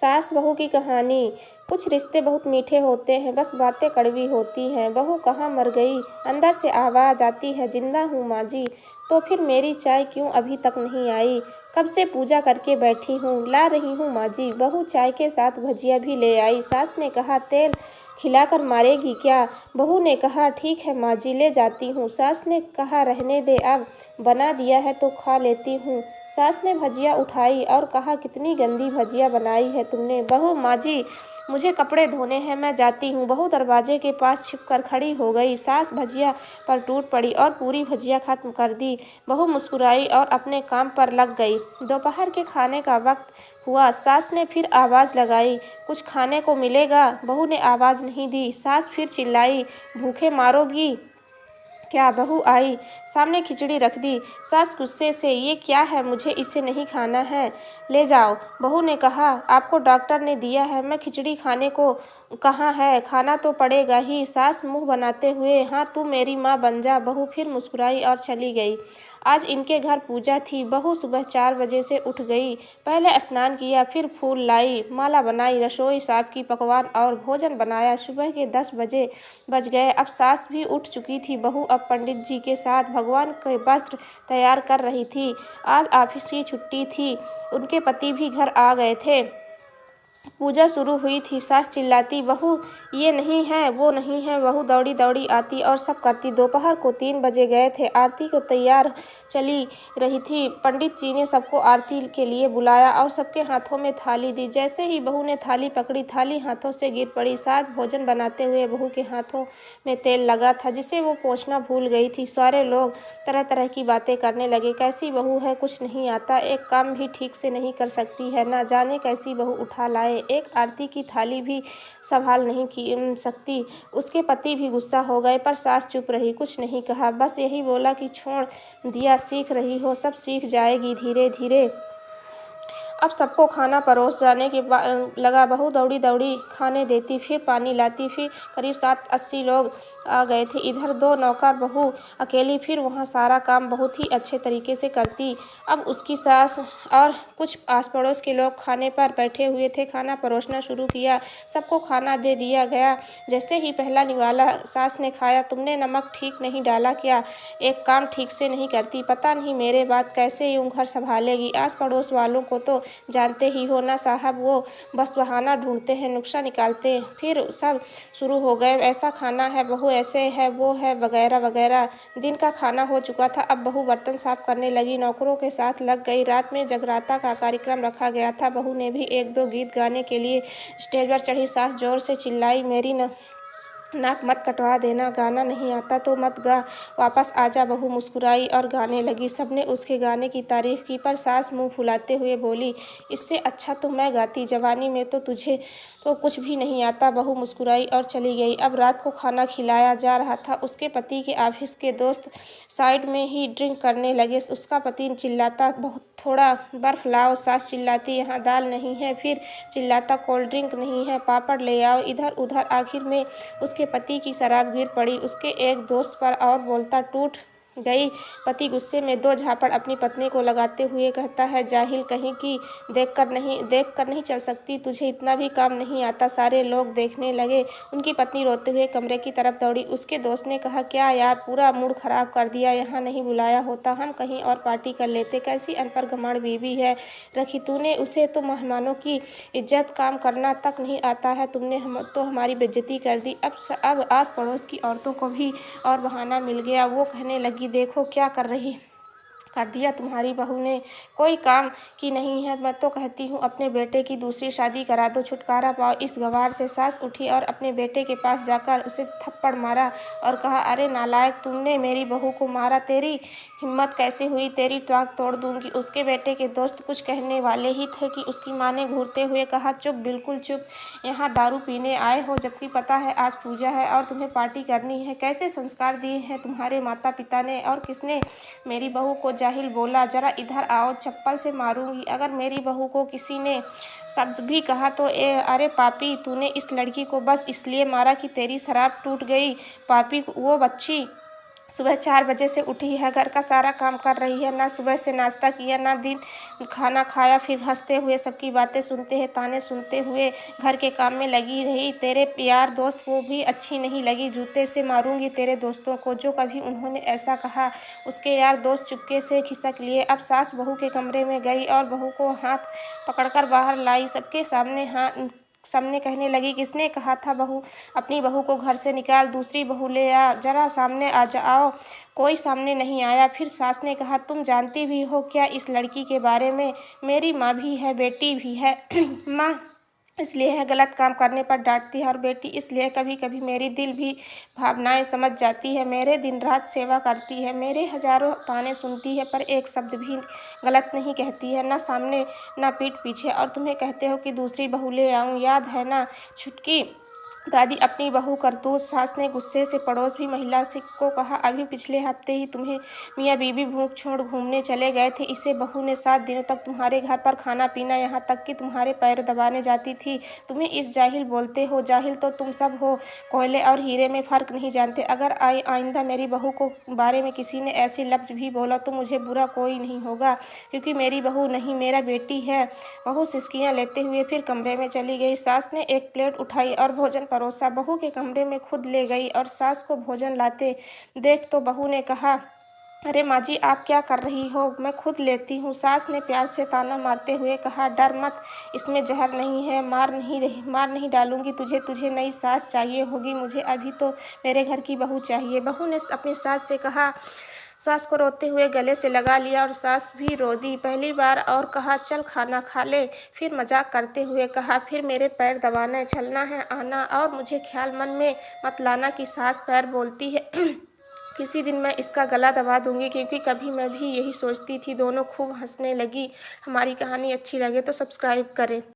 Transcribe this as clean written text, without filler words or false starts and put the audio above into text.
सास बहू की कहानी। कुछ रिश्ते बहुत मीठे होते हैं, बस बातें कड़वी होती हैं। बहू कहाँ मर गई? अंदर से आवाज़ आती है, जिंदा हूँ माँ जी। तो फिर मेरी चाय क्यों अभी तक नहीं आई? कब से पूजा करके बैठी हूँ, ला रही हूँ माँ जी। बहू चाय के साथ भजिया भी ले आई। सास ने कहा, तेल खिलाकर मारेगी क्या? बहू ने कहा, ठीक है माँ जी, ले जाती हूँ। सास ने कहा, रहने दे, अब बना दिया है तो खा लेती हूँ। सास ने भजिया उठाई और कहा, कितनी गंदी भजिया बनाई है तुमने। बहू, माँ जी मुझे कपड़े धोने हैं, मैं जाती हूँ। बहू दरवाजे के पास छिपकर खड़ी हो गई। सास भजिया पर टूट पड़ी और पूरी भजिया खत्म कर दी। बहू मुस्कुराई और अपने काम पर लग गई। दोपहर के खाने का वक्त हुआ। सास ने फिर आवाज़ लगाई, कुछ खाने को मिलेगा? बहू ने आवाज़ नहीं दी। सास फिर चिल्लाई, भूखे मारोगी क्या? बहू आई, सामने खिचड़ी रख दी। सास गुस्से से, ये क्या है? मुझे इसे नहीं खाना है, ले जाओ। बहू ने कहा, आपको डॉक्टर ने दिया है, मैं खिचड़ी खाने को कहाँ है, खाना तो पड़ेगा ही। सास मुंह बनाते हुए, हाँ तू मेरी माँ बन जा। बहू फिर मुस्कुराई और चली गई। आज इनके घर पूजा थी। बहू सुबह 4 बजे से उठ गई। पहले स्नान किया, फिर फूल लाई, माला बनाई, रसोई साफ की, पकवान और भोजन बनाया। सुबह के 10 बजे बज गए। अब सास भी उठ चुकी थी। बहू अब पंडित जी के साथ भगवान के वस्त्र तैयार कर रही थी। आज ऑफिस की छुट्टी थी। उनके पति भी घर आ गए थे। पूजा शुरू हुई थी। सास चिल्लाती, बहू ये नहीं है, वो नहीं है। बहू दौड़ी दौड़ी आती और सब करती। दोपहर को 3 बजे गए थे। आरती को तैयार चली रही थी। पंडित जी ने सबको आरती के लिए बुलाया और सबके हाथों में थाली दी। जैसे ही बहू ने थाली पकड़ी, थाली हाथों से गिर पड़ी। सास भोजन बनाते हुए बहू के हाथों में तेल लगा था, जिसे वो पोंछना भूल गई थी। सारे लोग तरह तरह की बातें करने लगे। कैसी बहू है, कुछ नहीं आता, एक काम भी ठीक से नहीं कर सकती है, ना जाने कैसी बहू उठा लाए, एक आरती की थाली भी संभाल नहीं सकती। उसके पति भी गुस्सा हो गए, पर सास चुप रही, कुछ नहीं कहा। बस यही बोला कि छोड़ दिया, सीख रही हो, सब सीख जाएगी धीरे धीरे। अब सबको खाना परोस जाने के लगा। बहू दौड़ी दौड़ी खाने देती, फिर पानी लाती। फिर करीब 7-80 लोग आ गए थे। इधर 2 नौकर, बहू अकेली फिर वहाँ सारा काम बहुत ही अच्छे तरीके से करती। अब उसकी सास और कुछ आस पड़ोस के लोग खाने पर बैठे हुए थे। खाना परोसना शुरू किया। सबको खाना दे दिया गया। जैसे ही पहला निवाला सास ने खाया, तुमने नमक ठीक नहीं डाला क्या? एक काम ठीक से नहीं करती, पता नहीं मेरे बाद कैसे यूँ घर संभालेगी। आस पड़ोस वालों को तो जानते ही हो ना साहब, वो बस बहाना ढूंढते हैं, नुक्शा निकालते। फिर सब शुरू हो गए, ऐसा खाना है, बहू ऐसे है, वो है, वगैरह वगैरह। दिन का खाना हो चुका था। अब बहू बर्तन साफ करने लगी, नौकरों के साथ लग गई। रात में जगराता का कार्यक्रम रखा गया था। बहू ने भी 1-2 गीत गाने के लिए स्टेज पर चढ़ी। सास जोर से चिल्लाई, मेरी नाक मत कटवा देना, गाना नहीं आता तो मत गा, वापस आजा। बहू मुस्कुराई और गाने लगी। सबने उसके गाने की तारीफ की, पर सास मुंह फुलाते हुए बोली, इससे अच्छा तो मैं गाती, जवानी में तो तुझे तो कुछ भी नहीं आता। बहू मुस्कुराई और चली गई। अब रात को खाना खिलाया जा रहा था। उसके पति के ऑफिस के दोस्त साइड में ही ड्रिंक करने लगे। उसका पति चिल्लाता, बहुत थोड़ा बर्फ लाओ। सास चिल्लाती, यहाँ दाल नहीं है। फिर चिल्लाता, कोल्ड ड्रिंक नहीं है, पापड़ ले आओ। इधर उधर आखिर में उसके पति की शराब गिर पड़ी उसके एक दोस्त पर और बोलता टूट गई। पति गुस्से में 2 झापड़ अपनी पत्नी को लगाते हुए कहता है, जाहिल कहीं की, देख कर नहीं चल सकती, तुझे इतना भी काम नहीं आता। सारे लोग देखने लगे। उनकी पत्नी रोते हुए कमरे की तरफ दौड़ी। उसके दोस्त ने कहा, क्या यार, पूरा मूड खराब कर दिया, यहाँ नहीं बुलाया होता, हम कहीं और पार्टी कर लेते। कैसी अनपढ़ गंवार बीवी है रखी तूने, उसे तो मेहमानों की इज्जत काम करना तक नहीं आता है। तुमने तो हमारी बेइज्जती कर दी। अब आस पड़ोस की औरतों को भी और बहाना मिल गया। वो कहने लगी, देखो क्या कर दिया तुम्हारी बहू ने, कोई काम की नहीं है। मैं तो कहती हूँ अपने बेटे की दूसरी शादी करा दो, छुटकारा पाओ इस गंवार से। सास उठी और अपने बेटे के पास जाकर उसे थप्पड़ मारा और कहा, अरे नालायक, तुमने मेरी बहू को मारा, तेरी हिम्मत कैसे हुई, तेरी टांग तोड़ दूंगी। उसके बेटे के दोस्त कुछ कहने वाले ही थे कि उसकी माँ ने घूरते हुए कहा, चुप, बिल्कुल चुप, यहाँ दारू पीने आए हो, जबकि पता है आज पूजा है और तुम्हें पार्टी करनी है। कैसे संस्कार दिए हैं तुम्हारे माता पिता ने, और किसने मेरी बहू को जाहिल बोला? जरा इधर आओ, चप्पल से मारूंगी अगर मेरी बहू को किसी ने शब्द भी कहा तो। अरे पापी, तूने इस लड़की को बस इसलिए मारा कि तेरी शराब टूट गई? पापी, वो बच्ची सुबह 4 बजे से उठी है, घर का सारा काम कर रही है, ना सुबह से नाश्ता किया, ना दिन खाना खाया। फिर हंसते हुए सबकी बातें सुनते हैं, ताने सुनते हुए घर के काम में लगी रही। तेरे यार दोस्त वो भी अच्छी नहीं लगी, जूते से मारूंगी तेरे दोस्तों को। जो कभी उन्होंने ऐसा कहा उसके यार दोस्त चुपके से खिसक लिए। अब सास बहू के कमरे में गई और बहू को हाथ पकड़कर बाहर लाई। सबके सामने कहने लगी, किसने कहा था बहू अपनी बहू को घर से निकाल, दूसरी बहू ले आ, जरा सामने आ जाओ। कोई सामने नहीं आया। फिर सास ने कहा, तुम जानती भी हो क्या इस लड़की के बारे में? मेरी माँ भी है, बेटी भी है। माँ इसलिए है गलत काम करने पर डांटती है, और बेटी इसलिए कभी कभी मेरी दिल भी भावनाएं समझ जाती है। मेरे दिन रात सेवा करती है, मेरे हजारों ताने सुनती है, पर एक शब्द भी गलत नहीं कहती है, ना सामने ना पीठ पीछे। और तुम्हें कहते हो कि दूसरी बहू ले आऊं, याद है ना छुटकी दादी अपनी बहू करतूत? सास ने गुस्से से पड़ोस भी महिला को कहा, अभी पिछले हफ्ते ही तुम्हें मियाँ बीबी भूख छोड़ घूमने चले गए थे। इसे बहू ने 7 दिनों तक तुम्हारे घर पर खाना पीना, यहाँ तक कि तुम्हारे पैर दबाने जाती थी। तुम्हें इस जाहिल बोलते हो? जाहिल तो तुम सब हो, कोयले और हीरे में फ़र्क नहीं जानते। अगर आइंदा मेरी बहू को बारे में किसी ने ऐसे लफ्ज़ भी बोला तो मुझे बुरा कोई नहीं होगा, क्योंकि मेरी बहू नहीं मेरा बेटी है। बहू सिसकियाँ लेते हुए फिर कमरे में चली गई। सास ने एक प्लेट उठाई और भोजन परोसा, बहू के कमरे में खुद ले गई और सास को भोजन लाते देख तो बहू ने कहा, अरे माँ जी आप क्या कर रही हो, मैं खुद लेती हूँ। सास ने प्यार से ताना मारते हुए कहा, डर मत, इसमें जहर नहीं है, मार नहीं डालूंगी तुझे। तुझे नई सास चाहिए होगी, मुझे अभी तो मेरे घर की बहू चाहिए। बहू ने अपनी सास से कहा। सास को रोते हुए गले से लगा लिया और सास भी रो दी पहली बार, और कहा, चल खाना खा ले। फिर मजाक करते हुए कहा, फिर मेरे पैर दबाना चलना है आना, और मुझे ख्याल मन में मत लाना कि सास पैर बोलती है। किसी दिन मैं इसका गला दबा दूंगी, क्योंकि कभी मैं भी यही सोचती थी। दोनों खूब हंसने लगी। हमारी कहानी अच्छी लगे तो सब्सक्राइब करें।